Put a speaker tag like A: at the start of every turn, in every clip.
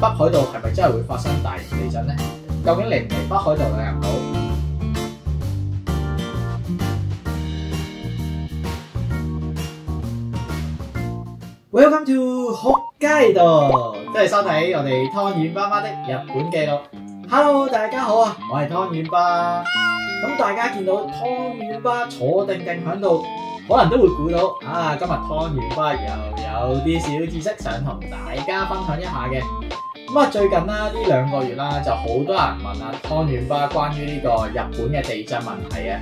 A: 北海道係咪真係會發生大型地震呢？究竟嚟唔嚟北海道旅行好？Welcome to 北海道，多謝收睇我哋湯圓爸爸的日本記錄。Hello， 大家好啊，我係湯圓爸。咁大家見到湯圓爸坐定定喺度，可能都會估到啊，今日湯圓爸又有啲小知識想同大家分享一下嘅。咁啊，最近啦呢2個月啦，就好多人問啊湯圓爸關於呢個日本嘅地震問題嘅。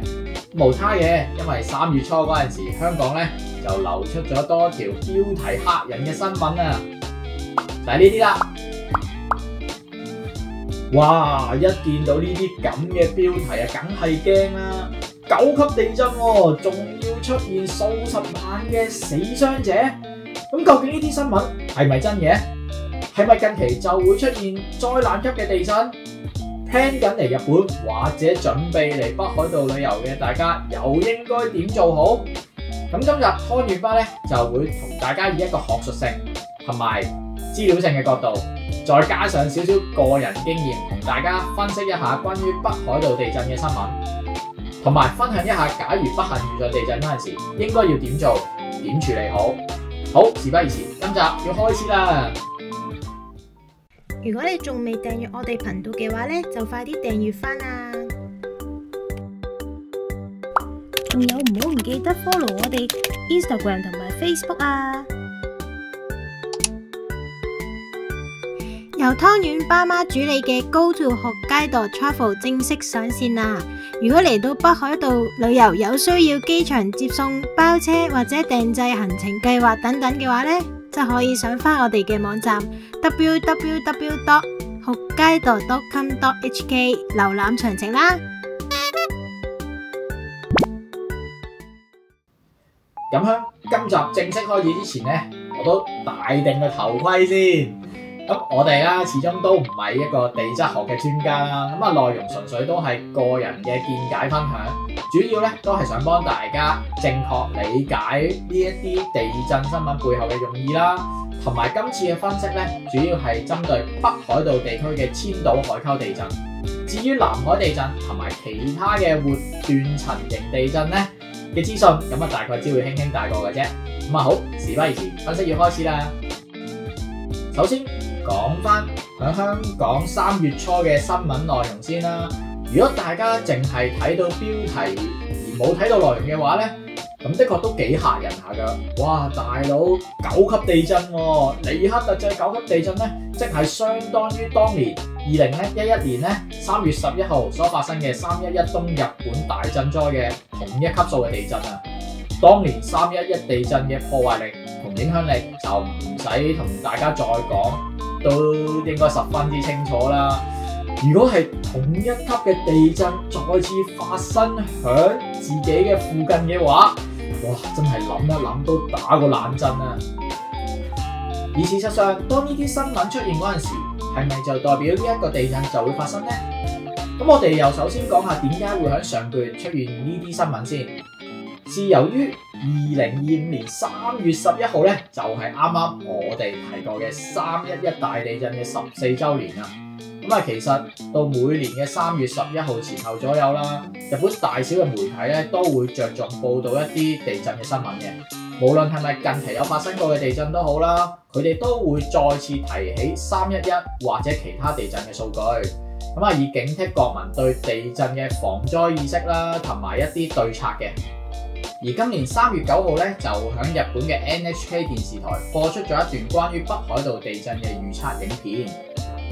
A: 無他嘅，因為3月初嗰陣時，香港咧就流出咗多條標題嚇人嘅新聞啊，就係呢啲啦。哇！一見到呢啲咁嘅標題啊，梗係驚啦！9級地震喎，仲要出現數十萬嘅死傷者。咁究竟呢啲新聞係咪真嘅？係咪近期就會出現災難級嘅地震？plan緊嚟日本或者準備嚟北海道旅遊嘅大家，又應該點做好？咁今日湯圓爸咧就會同大家以一個學術性同埋資料性嘅角度，再加上少少個人經驗，同大家分析一下關於北海道地震嘅新聞，同埋分享一下假如不幸遇上地震嗰陣時，應該要點做、點處理好。好，事不宜遲，今集要開始啦！
B: 如果你仲未訂閱我哋頻道嘅話咧，就快啲訂閱返啦！仲有唔好唔記得 follow 我哋 Instagram 同埋 Facebook 啊！由湯圓爸媽主理嘅 Go to 北海道 Travel 正式上線啦！如果嚟到北海道旅遊有需要機場接送、包車或者訂製行程計劃等等嘅話咧，就可以上返我哋嘅網站 www.hokkaido.com.hk 瀏覽詳情啦。
A: 咁喺今集正式開始之前呢，我都戴定個頭盔先。咁我哋啦，始終都唔係一個地質學嘅專家啦。咁啊，內容純粹都係個人嘅見解分享，主要咧都係想幫大家正確理解呢一啲地震新聞背後嘅用意啦。同埋今次嘅分析咧，主要係針對北海道地區嘅千島海溝地震。至於南海地震同埋其他嘅活斷層型地震咧嘅資訊，咁啊大概只會輕輕帶過嘅啫。咁啊好，事不宜遲，分析要開始啦。首先講翻喺香港3月初嘅新聞內容先啦。如果大家淨係睇到標題而冇睇到內容嘅話咧，咁的確都幾嚇人下噶。哇，大佬9級地震喎！尼克特制9級地震咧，即係相當於當年2011年咧3月11號所發生嘅311東日本大震災嘅同一級數嘅地震啊！當年311地震嘅破壞力同影響力就唔使同大家再講，都應該十分之清楚啦。如果係同一級嘅地震再次發生響自己嘅附近嘅話，哇！真係諗一諗都打個冷震啊！而事實上，當呢啲新聞出現嗰陣時，係咪就代表呢一個地震就會發生呢？咁我哋又首先講下點解會喺上個月出現呢啲新聞先。是由於2025年3月11號咧，就係啱啱我哋提過嘅311大地震嘅14週年啦。咁啊，其實到每年嘅3月11號前後左右啦，日本大小嘅媒體咧都會着重報導一啲地震嘅新聞嘅。無論係咪近期有發生過嘅地震都好啦，佢哋都會再次提起311或者其他地震嘅數據。咁啊，以警惕國民對地震嘅防災意識啦，同埋一啲對策嘅。而今年3月9號咧，就喺日本嘅 NHK 電視台播出咗一段關於北海道地震嘅預測影片。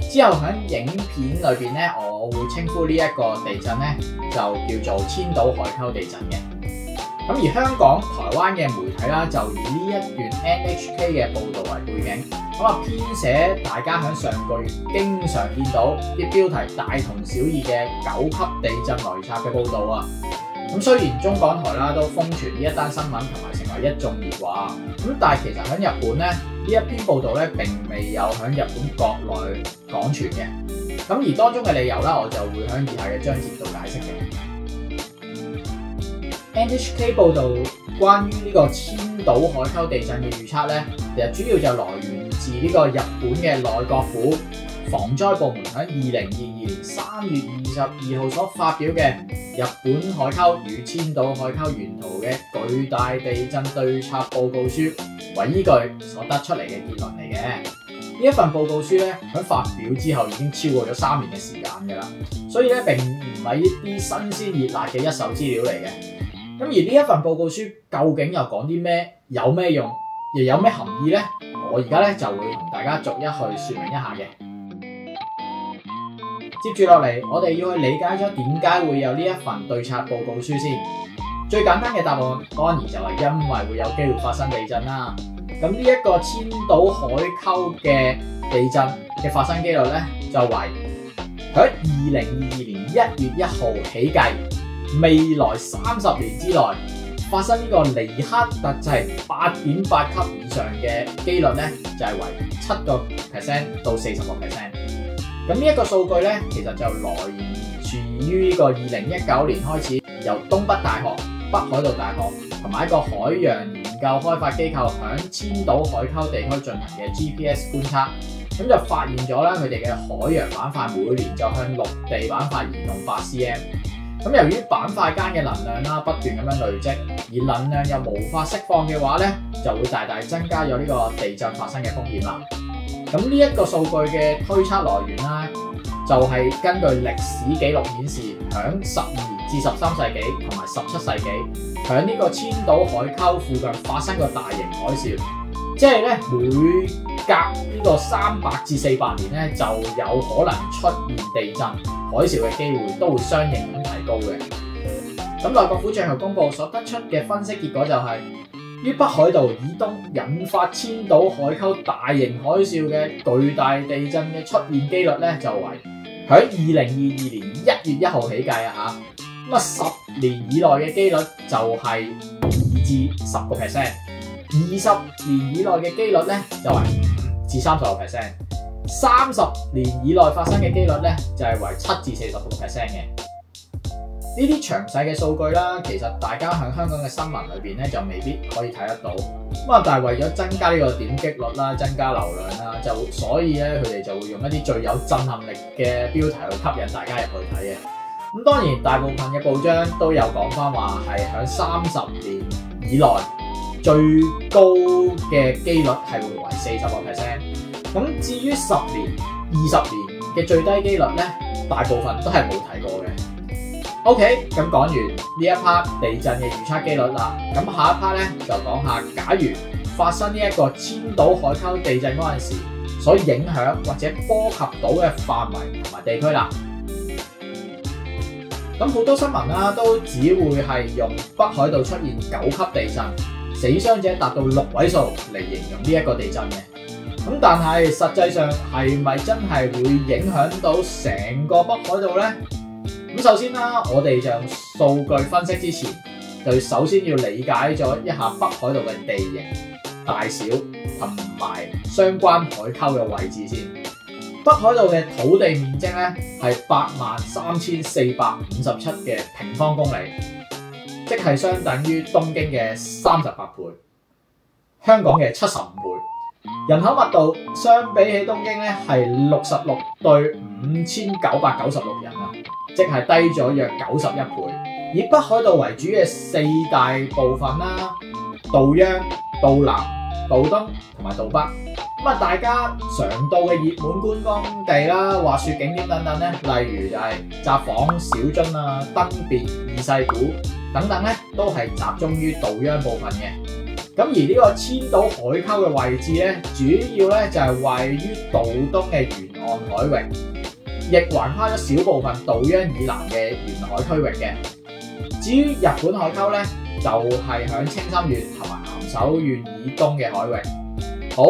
A: 之後喺影片裏邊咧，我會稱呼呢一個地震咧就叫做千島海溝地震嘅。咁而香港、台灣嘅媒體啦，就以呢一段 NHK 嘅報導為背景，咁啊編寫大家喺上個月經常見到啲標題大同小異嘅9級地震來襲嘅報導啊。咁雖然中港台啦都瘋傳呢一單新聞同埋成為一眾熱話，咁但係其實喺日本咧呢一篇報導咧並未有喺日本國內廣傳嘅。咁而當中嘅理由啦，我就會喺以下嘅章節度解釋嘅。NHK 報導關於呢個千島海溝地震嘅預測咧，其實主要就來源自呢個日本嘅內閣府防災部門喺2022年3月22號所發表嘅日本海溝與千島海溝沿途嘅巨大地震對策報告書為依據所得出嚟嘅結論嚟嘅。呢一份報告書咧，喺發表之後已經超過咗3年嘅時間㗎啦，所以咧並唔係一啲新鮮熱辣嘅一手資料嚟嘅。咁而呢一份報告書究竟又講啲咩？有咩用？又有咩含義呢？我而家咧就會同大家逐一去説明一下嘅。接住落嚟，我哋要去理解咗點解會有呢一份對策報告書先。最簡單嘅答案當然就係因為會有機會發生地震啦。咁呢一個千島海溝嘅地震嘅發生機率咧，就為喺2022年1月1號起計，未來30年之內發生呢個尼克特制8.8級以上嘅機率咧，就係為7% 到40%。咁呢一個數據咧，其實就來源自於呢個2019年開始，由東北大學、北海道大學同埋一個海洋研究開發機構響千島海溝地區進行嘅 GPS 觀測，咁就發現咗咧，佢哋嘅海洋板塊每年就向陸地板塊移動8 cm。咁由於板塊間嘅能量啦不斷咁樣累積，而能量又無法釋放嘅話咧，就會大大增加咗呢個地震發生嘅風險啦。咁呢一個數據嘅推測來源啦，就係根據歷史記錄顯示，響12至13世紀同埋17世紀，響呢個千島海溝附近發生過大型海嘯，即係咧每隔呢個300至400年咧，就有可能出現地震海嘯嘅機會都會相應咁提高嘅。咁內閣府最後公佈所得出嘅分析結果就係，於北海道以東引發千島海溝大型海嘯嘅巨大地震嘅出現機率咧，就為喺2022年1月1號起計啊嚇，咁啊10年以內嘅機率就係2至10%， 20年以內嘅機率咧就係5至30%， 30年以內發生嘅機率咧就係為7至40%嘅。呢啲詳細嘅數據啦，其實大家喺香港嘅新聞裏邊咧就未必可以睇得到。咁啊，但係為咗增加呢個點擊率啦、增加流量啦，所以咧佢哋就會用一啲最有震撼力嘅標題去吸引大家入去睇嘅。咁當然大部分嘅報章都有講翻話係喺30年以內最高嘅機率係會為40%。咁至於10年、20年嘅最低機率咧，大部分都係冇提過嘅。OK， 咁講完呢一 part 地震嘅預測機率啦，咁下一 part 咧就講下，假如發生呢一個千島海溝地震嗰陣時，所影響或者波及到嘅範圍同埋地區啦。咁好多新聞啦，都只會係用北海道出現9級地震，死傷者達到6位數嚟形容呢一個地震嘅。咁但係實際上係咪真係會影響到成個北海道呢？咁首先啦，我哋就用數據分析之前，就首先要理解咗一下北海道嘅地形、大小同埋相關海溝嘅位置先。北海道嘅土地面積咧係83457嘅平方公里，即係相等於東京嘅38倍，香港嘅75倍。人口密度相比起東京咧係66對5996人啊，即係低咗約91倍。以北海道為主嘅4大部分啦，道央、道南、道東同埋道北。咁啊，大家常到嘅熱門觀光地啦、滑雪景點等等咧，例如就係札幌、小樽啊、登別、二世谷等等咧，都係集中於道央部分嘅。咁而呢個千島海溝嘅位置咧，主要咧就係位於道東嘅沿岸海域，亦橫跨咗小部分道央以南嘅沿海區域嘅。至於日本海溝咧，就係響青森縣同埋岩手縣以東嘅海域。好，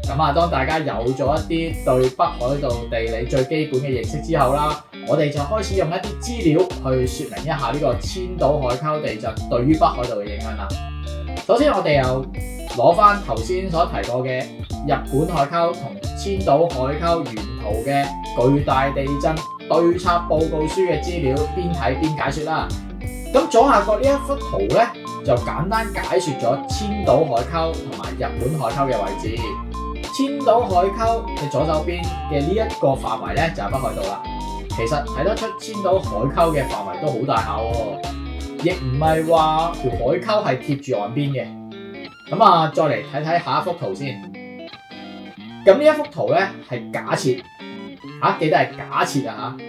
A: 咁啊，當大家有咗一啲對北海道地理最基本嘅認識之後啦，我哋就開始用一啲資料去說明一下呢個千島海溝地震對於北海道嘅影響啦。首先，我哋又攞翻頭先所提過嘅日本海溝同千島海溝沿途嘅巨大地震對策報告書嘅資料，邊睇邊解說啦。咁左下角呢一幅圖咧，就簡單解説咗千島海溝同埋日本海溝嘅位置。千島海溝嘅左手邊嘅呢一個範圍咧，就係北海道啦。其實睇得出千島海溝嘅範圍都好大下喎，亦唔係話條海溝係貼住岸邊嘅。咁啊，再嚟睇睇下一幅圖先。咁呢一幅圖咧係假設記得係假設啊嚇。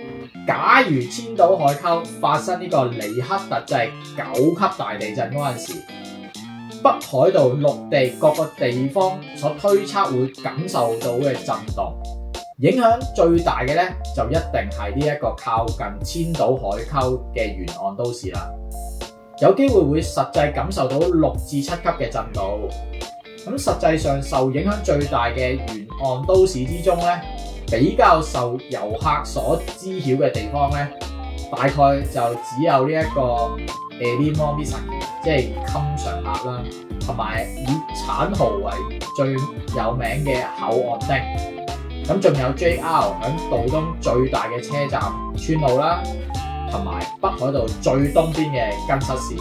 A: 假如千島海溝發生呢個尼克特制9級大地震嗰陣時，北海道陸地各個地方所推測會感受到嘅震動，影響最大嘅咧就一定係呢一個靠近千島海溝嘅沿岸都市啦。有機會會實際感受到6至7級嘅震度。咁實際上受影響最大嘅沿岸都市之中咧，比較受遊客所知曉嘅地方咧，大概就只有呢一個Erimo Misaki，即係襟上客啦，同埋以產蠔為最有名嘅厚岸町。咁仲有 JR 響道東最大嘅車站川路啦，同埋北海道最東邊嘅根室市。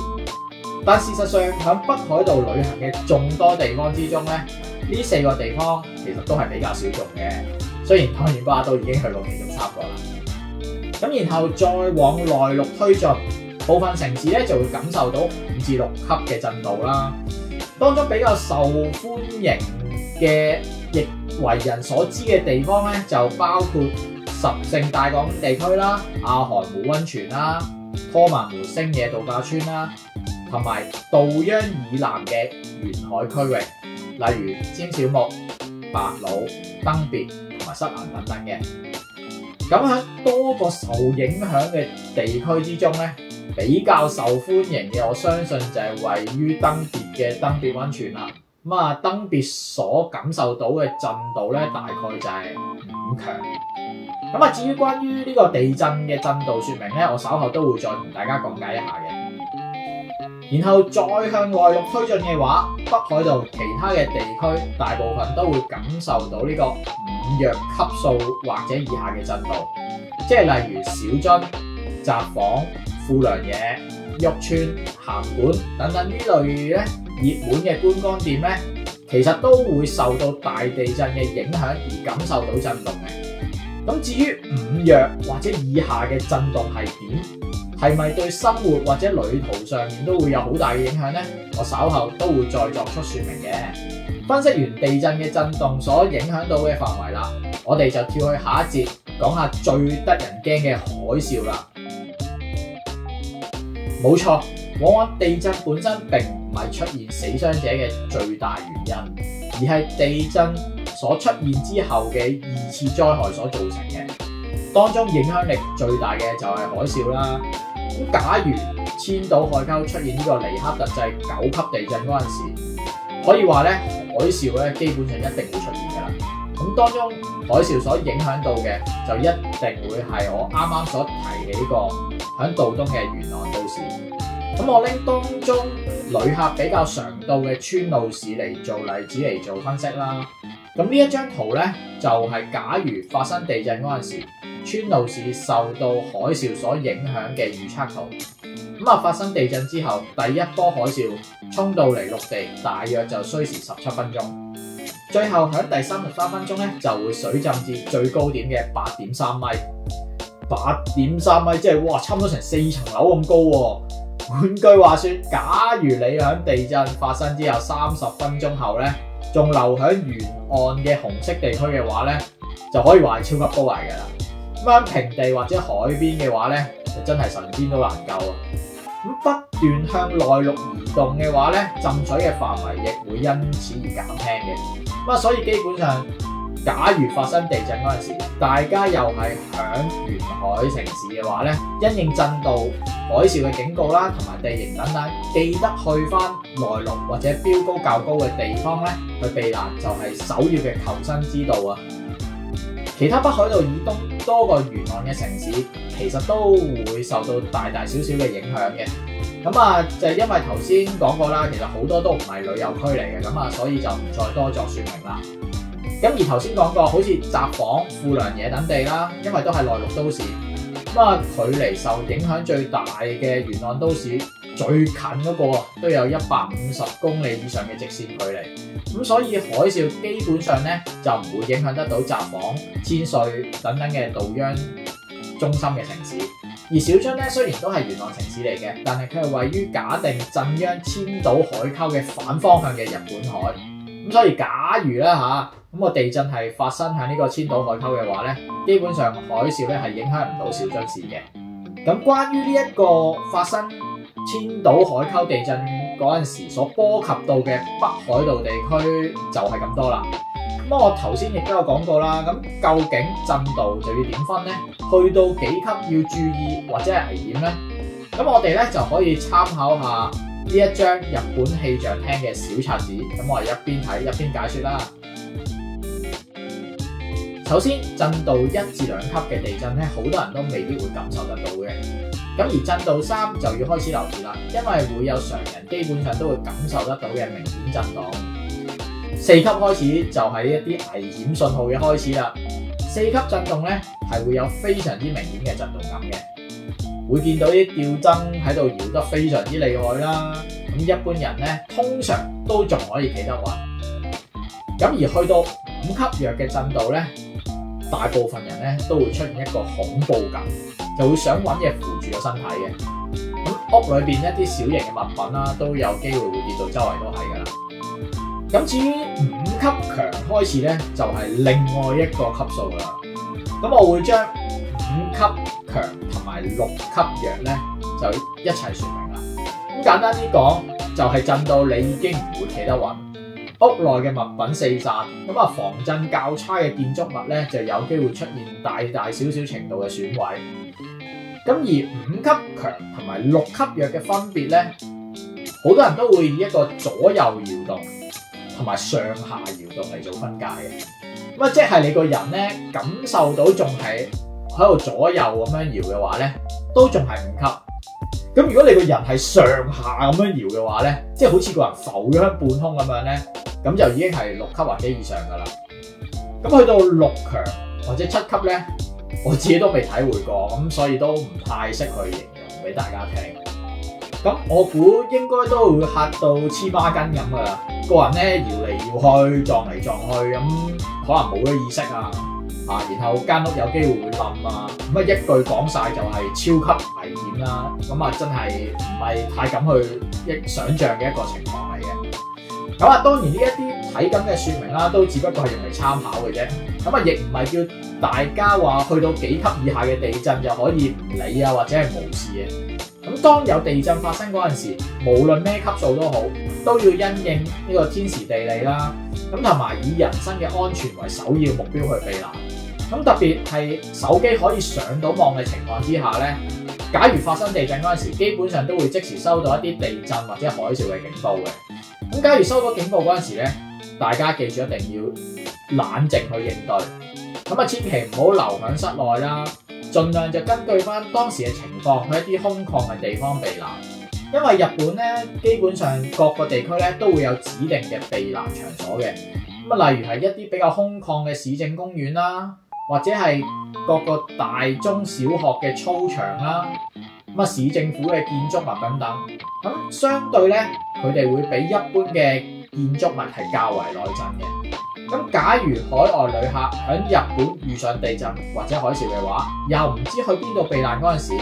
A: 但事實上響北海道旅行嘅眾多地方之中咧，呢4個地方其實都係比較小眾嘅。雖然湯圓巴都已經去過其中3個啦。咁然後再往內陸推進，部分城市咧就會感受到5至6級嘅震度啦。當中比較受歡迎嘅，亦為人所知嘅地方咧，就包括十勝大港地區啦、阿寒湖溫泉啦、拖曼湖星野度假村啦，同埋道央以南嘅沿海區域，例如尖小木、白島、登別同埋室蘭等等嘅。咁喺多個受影響嘅地區之中咧，比較受歡迎嘅，我相信就係位於登別嘅登別溫泉啦。咁啊，登別所感受到嘅震度咧，大概就係5強。咁啊，至於關於呢個地震嘅震度說明咧，我稍後都會再同大家講解一下嘅。然後再向內陸推進嘅話，北海道其他嘅地區大部分都會感受到呢個5弱級數或者以下嘅震度，即係例如小樽、札幌、富良野、旭川、函館等等呢類咧熱門嘅觀光點咧，其實都會受到大地震嘅影響而感受到震動嘅。咁至於5弱或者以下嘅震動係點？係咪對生活或者旅途上面都會有好大嘅影響呢？我稍後都會再作出說明嘅。分析完地震嘅震動所影響到嘅範圍啦，我哋就跳去下一節講下最得人驚嘅海嘯啦。冇錯，往往地震本身並唔係出現死傷者嘅最大原因，而係地震所出現之後嘅2次災害所造成嘅。當中影響力最大嘅就係海嘯啦。咁假如千島海溝出現呢個尼克特制9級地震嗰陣時，可以話咧海嘯咧基本上一定會出現㗎啦。咁當中海嘯所影響到嘅就一定會係我啱啱所提嘅呢個響道東嘅沿岸都市。咁我拎當中旅客比較常到嘅川路市嚟做例子嚟做分析啦。咁呢一張圖咧就係假如發生地震嗰陣時，川路市受到海嘯所影響嘅預測圖。咁啊，發生地震之後，第一波海嘯衝到嚟陸地，大約就需時17分鐘。最後喺第33分鐘咧，就會水浸至最高點嘅8.3米。8.3米即係哇，差唔多成4層樓咁高喎。換句話說，假如你喺地震發生之後30分鐘後咧，仲留喺沿岸嘅紅色地區嘅話咧，就可以話係超級高危㗎啦。咁喺平地或者海邊嘅話咧，就真係神仙都難救啊！咁不斷向內陸移動嘅話咧，浸水嘅範圍亦會因此而減輕嘅。咁啊，所以基本上，假如發生地震嗰陣時，大家又係響沿海城市嘅話咧，因應震度、海嘯嘅警告啦，同埋地形等等，記得去翻內陸或者標高較高嘅地方咧去避難，就係首要嘅求生之道啊！其他北海道以東多個沿岸嘅城市，其實都會受到大大小小嘅影響嘅。咁啊，就係因為頭先講過啦，其實好多都唔係旅遊區嚟嘅，咁啊，所以就唔再多作說明啦。咁而頭先講過，好似札幌、富良野等地啦，因為都係內陸都市，距離受影響最大嘅沿岸都市最近嗰個都有150公里以上嘅直線距離。咁所以海嘯基本上咧就唔會影響得到札幌、千歲等等嘅渡央中心嘅城市。而小樽咧雖然都係沿岸城市嚟嘅，但係佢係位於假定震央千島海溝嘅反方向嘅日本海。咁所以假如咧咁個地震係發生喺呢個千島海溝嘅話咧，基本上海嘯咧係影響唔到小樽市嘅。咁關於呢一個發生千島海溝地震嗰陣時所波及到嘅北海道地區就係咁多啦。咁我頭先亦都有講過啦，咁究竟震度就要點分呢？去到幾級要注意或者係危險呢？咁我哋咧就可以參考下呢一張日本氣象廳嘅小冊子。咁我哋一邊睇一邊解說啦。首先，震度1至2級嘅地震咧，好多人都未必會感受得到嘅。咁而震度3就要開始留意啦，因為會有常人基本上都會感受得到嘅明顯震動。4級開始就係一啲危險信號嘅開始啦。4級震動咧係會有非常之明顯嘅震動感嘅，會見到啲吊燈喺度搖得非常之厲害啦。咁一般人咧通常都仲可以企得穩。咁而去到5級弱嘅震度咧，大部分人咧都會出現一個恐怖感，就會想揾嘢扶住個身體嘅。咁屋裏邊一啲小型嘅物品啦，都有機會會跌到周圍都係噶啦。咁至於5級強開始咧，就係另外一個級數啦。咁我會將5級強同埋6級弱咧，就一齊說明啦。咁簡單啲講，就係震到你已經唔會企得穩。屋內嘅物品四散，防震較差嘅建築物咧就有機會出現大大小小程度嘅損毀。咁而5級強同埋6級弱嘅分別咧，好多人都會以一個左右搖動同埋上下搖動嚟做分界嘅。即係你個人咧感受到仲係喺度左右咁樣搖嘅話咧，都仲係5級。咁如果你個人係上下咁樣搖嘅話咧，即係好似個人浮咗喺半空咁樣咧，咁就已經係6級或者以上噶啦。咁去到6強或者7級咧，我自己都未體會過，咁所以都唔太識去形容俾大家聽。咁我估應該都會嚇到黐孖筋咁噶啦，個人咧搖嚟搖去，撞嚟撞去，咁可能冇咗意識啊，然後間屋有機會會冧啊，咁一句講晒就係超級危險啦，咁真係唔係太敢去想像嘅一個情況嚟嘅。咁當然呢一啲體感嘅説明啦，都只不過係用嚟參考嘅啫。咁亦唔係叫大家話去到幾級以下嘅地震就可以唔理啊，或者係無視嘅。咁當有地震發生嗰陣時，無論咩級數都好，都要因應呢個天時地利啦。咁同埋以人身嘅安全為首要目標去避難。咁特別係手機可以上到網嘅情況之下咧，假如發生地震嗰陣時，基本上都會即時收到一啲地震或者海嘯嘅警報嘅。咁假如收到警報嗰陣時咧，大家記住一定要冷靜去應對。咁千祈唔好留喺室內啦，盡量就根據翻當時嘅情況去一啲空曠嘅地方避難。因為日本咧，基本上各個地區咧都會有指定嘅避難場所嘅。例如係一啲比較空曠嘅市政公園啦，或者係各個大中小學嘅操場啦，市政府嘅建築物等等。咁相對咧，佢哋會比一般嘅建築物係較為耐震嘅。咁假如海外旅客喺日本遇上地震或者海嘯嘅話，又唔知去邊度避難嗰陣時，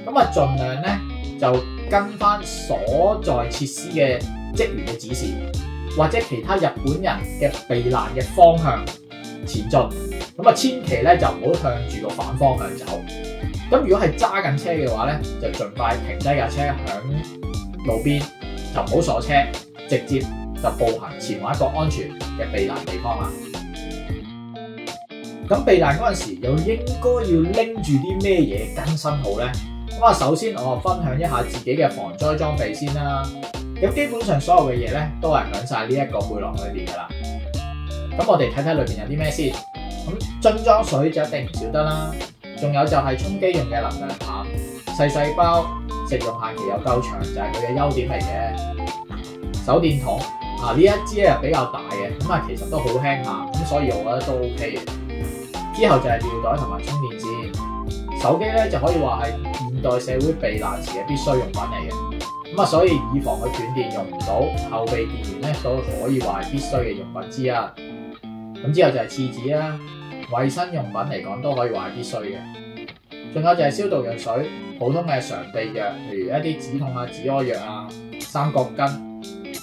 A: 咁盡量咧就跟翻所在設施嘅職員嘅指示，或者其他日本人嘅避難嘅方向前進。千祈咧就唔好向住個反方向走。咁如果係揸緊車嘅話咧，就盡快停低架車響路邊，就唔好鎖車，直接就步行前往一個安全嘅避難地方啦。咁避難嗰陣時，又應該要拎住啲咩嘢跟身好咧？首先我分享一下自己嘅防災裝備先啦。咁基本上所有嘅嘢咧，都係響晒呢一個背囊裏邊噶啦。咁我哋睇睇裏邊有啲咩先。咁樽裝水就一定唔少得啦，仲有就係充機用嘅能量棒，細包，食用限期又夠長，就係佢嘅優點嚟嘅。手電筒呢一支咧比較大嘅，其實都好輕下，咁所以我覺得都 OK 嘅。之後就係尿袋同埋充電線，手機咧就可以話係現代社會避難時嘅必需用品嚟嘅。咁啊，所以以防佢斷電用唔到，後備電源咧都可以話係必須嘅用品之一。咁之後就係廁紙啦，衞生用品嚟講都可以話係必須嘅。仲有就係消毒藥水，普通嘅常備藥，譬如一啲止痛啊、止屙藥啊、三角巾。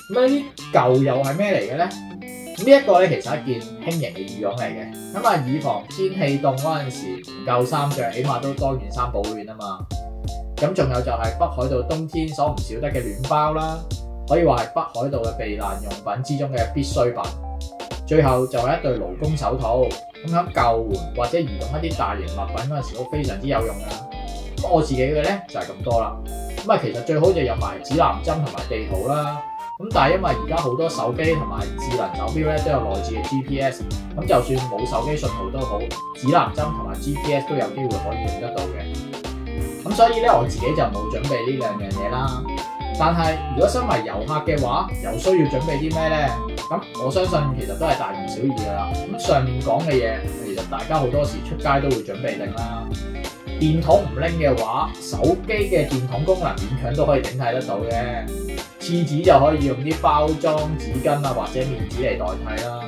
A: 咁呢啲舊又係咩嚟嘅咧？呢一個咧其實係一件輕型嘅羽絨嚟嘅。咁啊，以防天氣凍嗰陣時唔夠衫着，起碼都多件衫保暖啊嘛。咁仲有就係北海道冬天所唔少得嘅暖包啦，可以話係北海道嘅避難用品之中嘅必需品。最後就係一對勞工手套，咁喺救援或者移動一啲大型物品嗰陣時都非常之有用㗎。咁我自己嘅咧就係咁多啦。咁啊，其實最好就有埋指南針同埋地圖啦。咁但係因為而家好多手機同埋智能手錶咧都有內置嘅 GPS， 咁就算冇手機信號都好，指南針同埋 GPS 都有機會可以用得到嘅。咁所以咧我自己就冇準備呢兩樣嘢啦。但係如果身為遊客嘅話，又需要準備啲咩咧？咁我相信其實都係大同小異㗎啦。咁上面講嘅嘢，其實大家好多時出街都會準備定啦。電筒唔拎嘅話，手機嘅電筒功能勉強都可以頂替得到嘅。廁紙就可以用啲包裝紙巾啊或者面紙嚟代替啦。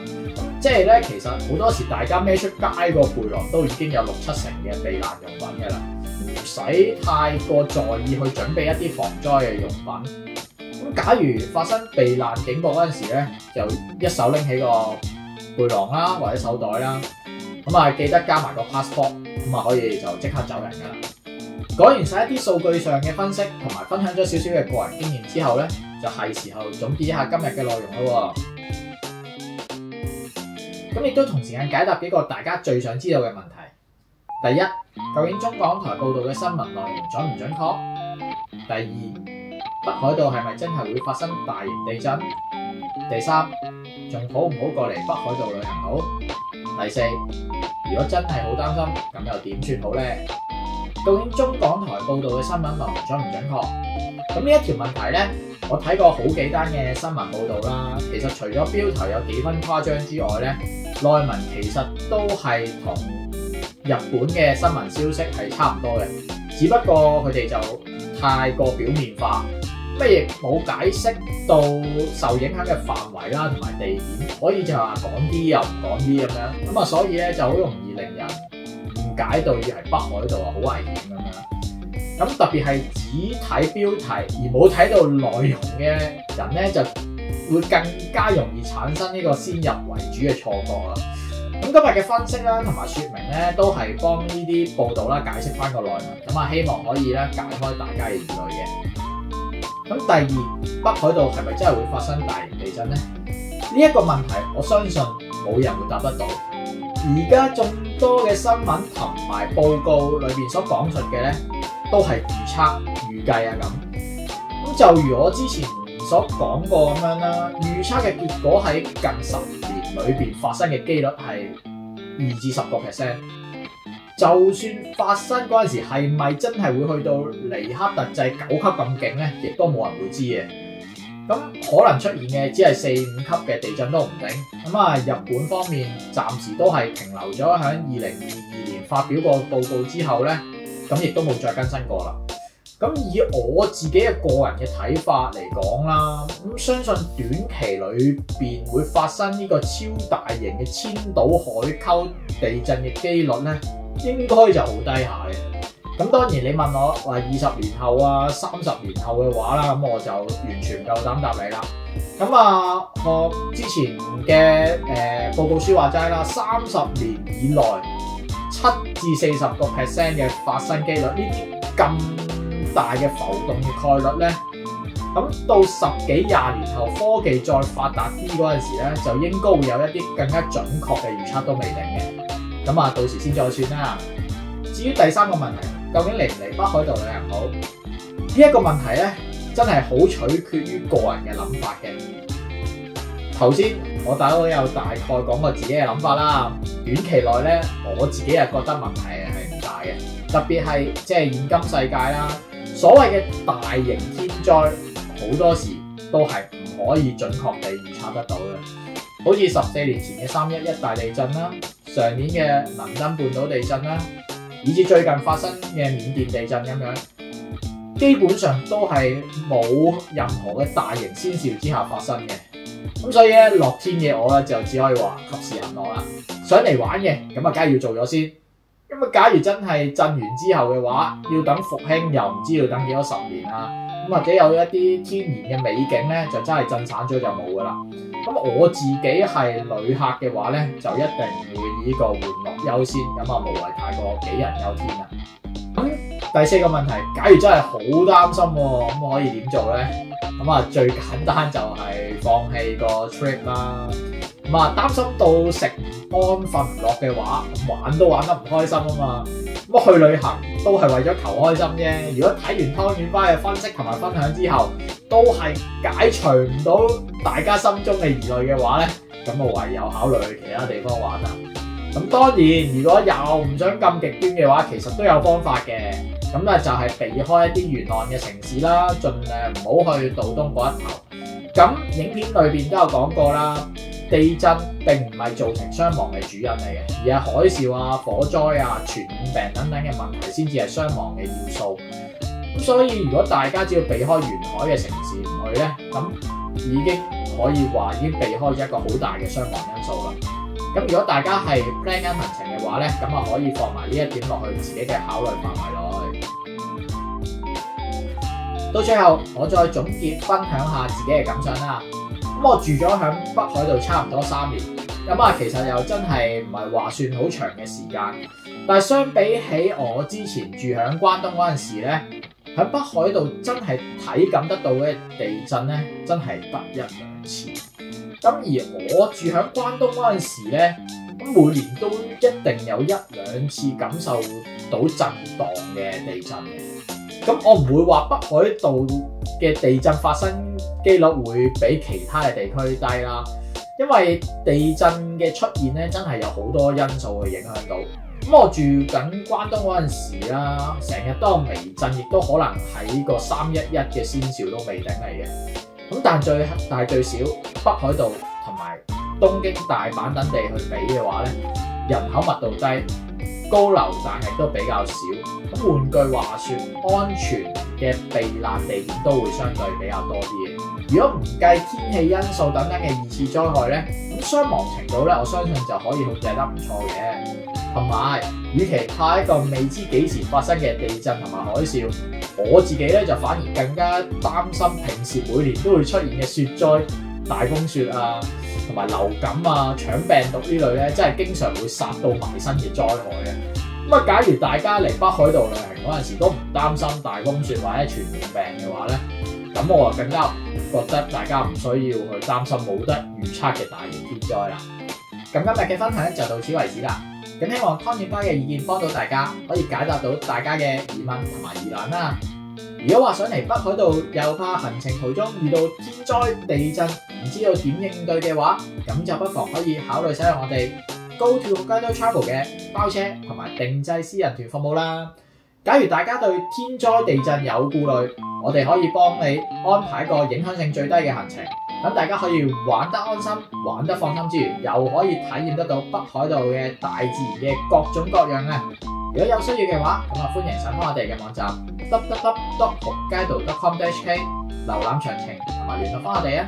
A: 即係咧，其實好多時大家孭出街個背囊都已經有6-7成嘅避難用品㗎啦，唔使太過在意去準備一啲防災嘅用品。咁假如發生避難警報嗰陣時咧，就一手拎起個背囊啦或者手袋啦，咁啊記得加埋個 passport， 咁啊可以就即刻走人㗎啦。講完晒一啲數據上嘅分析，同埋分享咗少少嘅個人經驗之後咧，就係時候總結一下今日嘅內容咯。咁亦都同時間解答幾個大家最想知道嘅問題。第一，究竟中港台報道嘅新聞內容準唔準確？第二，北海道係咪真係會發生大型地震？第三，仲好唔好過嚟北海道旅行好？第四，如果真係好擔心，咁又點算好呢？究竟中港台報道嘅新聞內容準唔準確？咁呢一條問題呢，我睇過好幾單嘅新聞報道啦。其實除咗標題有幾分誇張之外呢，內文其實都係同日本嘅新聞消息係差唔多嘅，只不過佢哋就太過表面化，亦冇解釋到受影響嘅範圍啦，同埋地點，可以就話講啲又唔講啲咁樣，咁啊所以咧就好容易令人誤解到以為北海道好危險咁樣。咁特別係只睇標題而冇睇到內容嘅人咧，就會更加容易產生呢個先入為主嘅錯覺啦。咁今日嘅分析啦，同埋説明咧，都係幫呢啲報道啦解釋翻個內容，咁啊希望可以咧解開大家嘅疑慮嘅。咁第二，北海道係咪真係會發生大型地震呢？呢一個問題，我相信冇人會答得到。而家眾多嘅新聞同埋報告裏邊所講述嘅咧，都係預測、預計啊咁。咁就如我之前所講過咁樣啦，預測嘅結果喺近10年裏邊發生嘅機率係2至10%。就算發生嗰陣時係咪真係會去到尼克特制9級咁勁咧，亦都冇人會知嘅。咁可能出現嘅只係4、5級嘅地震都唔定。咁啊，日本方面暫時都係停留咗喺2022年發表過報告之後咧，咁亦都冇再更新過啦。咁以我自己嘅個人嘅睇法嚟講啦，咁相信短期裏邊會發生呢個超大型嘅千島海溝地震嘅機率咧，應該就好低下嘅。咁當然你問我話20年後啊、30年後嘅話啦，咁我就完全唔夠膽答你啦。咁啊，我之前嘅報告書話齋啦，30年以內7至40% 嘅發生機率，呢啲咁大嘅浮動嘅概率咧，咁到10幾20年後科技再發達啲嗰陣時咧，就應該會有一啲更加準確嘅預測都未定嘅。咁啊，到時先再算啦。至於第三個問題，究竟嚟唔嚟北海道旅行好？呢一個問題咧，真係好取決於個人嘅諗法嘅。頭先我都有大概講過自己嘅諗法啦。短期內咧，我自己係覺得問題係唔大嘅，特別係即係現今世界啦。所謂嘅大型天災，好多時都係唔可以準確地預測得到嘅。好似14年前嘅311大地震啦，上年嘅能登半島地震啦，以至最近發生嘅緬甸地震咁樣，基本上都係冇任何嘅大型先兆之下發生嘅。咁所以咧，樂天嘅我咧就只可以話及時行樂啦。想嚟玩嘅咁啊，梗係要做咗先。咁啊，假如真係震完之後嘅話，要等復興又唔知要等幾多10年啦。咁或者有一啲天然嘅美景咧，就真係震散咗就冇噶啦。咁我自己係旅客嘅話咧，就一定會以呢個玩樂優先，咁啊無謂太過杞人憂天啦。咁第4個問題，假如真係好擔心喎，咁可以點做咧？咁啊最簡單就係放棄個 trip 啦。咁啊擔心到食唔安瞓唔落嘅話，玩都玩得唔開心啊嘛。咁去旅行都係為咗求開心啫。如果睇完湯圓花嘅分析同埋分享之後，都係解除唔到大家心中嘅疑慮嘅話咧，咁我唯有考慮去其他地方玩啦。咁當然，如果又唔想咁極端嘅話，其實都有方法嘅。咁咧就係避開一啲沿岸嘅城市啦，盡量唔好去道東嗰一頭。咁影片裏邊都有講過啦，地震並唔係造成傷亡嘅主因嚟嘅，而係海嘯啊、火災啊、傳染病等等嘅問題先至係傷亡嘅要素。咁所以如果大家只要避開沿海嘅城市唔去咧，咁已經可以話已經避開咗一個好大嘅傷亡因素啦。咁如果大家係 plan 緊行程嘅話咧，咁啊可以放埋呢一點落去自己嘅考慮範圍內。到最後，我再總結分享下自己嘅感想啦。咁我住咗響北海道差唔多3年，咁啊其實又真係唔係話算好長嘅時間，但係相比起我之前住響關東嗰陣時咧，喺北海道真係體感得到嘅地震咧，真係得1、2次。咁而我住響關東嗰陣時咧，咁每年都一定有1、2次感受到震盪嘅地震嘅。咁我唔會話北海道嘅地震發生機率會比其他嘅地區低啦，因為地震嘅出現咧，真係有好多因素去影響到。咁我住緊關東嗰陣時啦，成日都有微震，亦都可能喺個311嘅先兆都未頂嚟嘅。咁但係最少北海道同埋東京、大阪等地去比嘅話咧，人口密度低，高樓但係都比較少。咁換句話說，安全嘅避難地點都會相對比較多啲嘅。如果唔計天氣因素等等嘅2次災害咧，咁傷亡程度咧，我相信就可以控制得唔錯嘅。同埋，與其怕一個未知幾時發生嘅地震同埋海嘯，我自己咧就反而更加擔心平時每年都會出現嘅雪災、大風雪啊，同埋流感啊、腸病毒呢類咧，真係經常會殺到埋身嘅災害嘅。咁啊，假如大家嚟北海道旅行嗰陣時都唔擔心大風雪或者傳染病嘅話咧，咁我就更加覺得大家唔需要去擔心冇得預測嘅大型天災啦。咁今日嘅分享就到此為止啦。咁希望湯圓花嘅意見幫到大家，可以解答到大家嘅疑問同埋疑難啦。如果話想嚟北海道又怕行程途中遇到天災地震，唔知道點應對嘅話，咁就不妨可以考慮使用我哋 Go to Hokkaido Travel 嘅包車同埋定制私人團服務啦。假如大家對天災地震有顧慮，我哋可以幫你安排一個影響性最低嘅行程，等大家可以玩得安心、玩得放心之餘，又可以體驗得到北海道嘅大自然嘅各種各樣啊！如果有需要嘅話，咁啊歡迎上翻我哋嘅網站 www.hokkaido.com.hk 瀏覽詳情同埋聯絡翻我哋啊！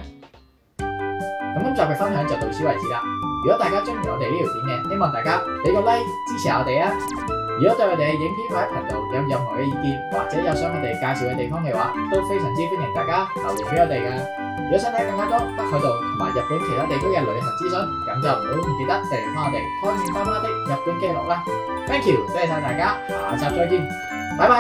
A: 咁今集嘅分享就到此為止啦。如果大家中意我哋呢條片嘅，希望大家俾個 like 支持我哋啊！如果對我哋嘅影片或者頻道有任何嘅意見，或者有想我哋介紹嘅地方嘅話，都非常之歡迎大家留言俾我哋㗎。如果想睇更加多北海道同埋日本其他地區嘅旅行資訊，咁就唔記得訂閱翻我哋湯圓爸媽的日本記錄啦。Thank you，多謝晒大家，下集再見，拜拜。